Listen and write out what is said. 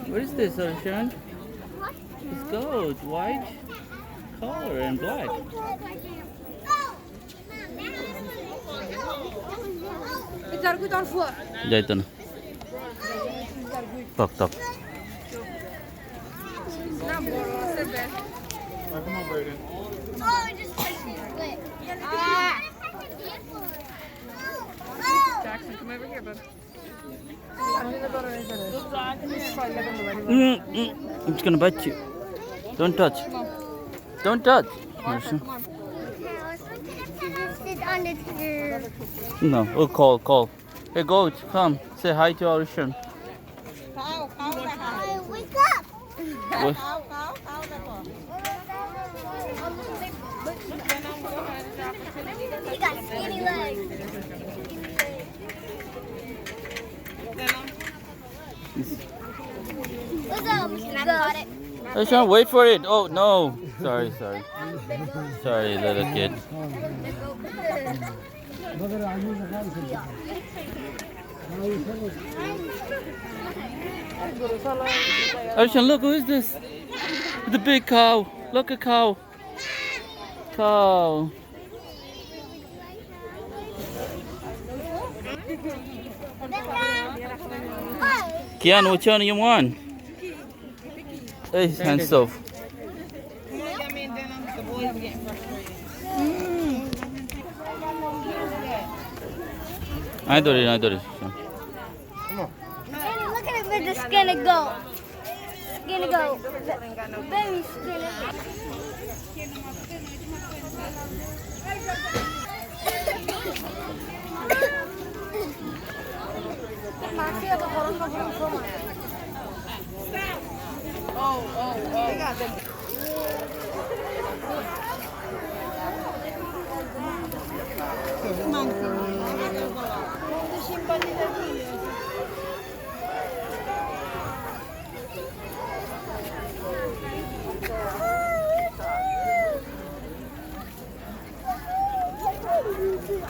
What is this, Arushan? It's gold, white, color, and black. Jaitana. Tak. Come on, Brayden. Oh, it just makes me split. Jackson, come over here, bud. It's gonna bite you. Don't touch. Don't touch. Arushan. Sit on the chair. No, we'll call. Hey, goat, come. Say hi to Arushan. Hey, wake up! What? He got skinny legs. What's up? Can I cut it? Arushan, wait for it. Oh, no. Sorry. Sorry, little kid. Arushan, look, who is this? The big cow. Look, a cow. Cow. Kian, which one do you want? Hey, hands off. I do it. Look at it with the skinny goat. Skinny goat. Very skinny. Oh.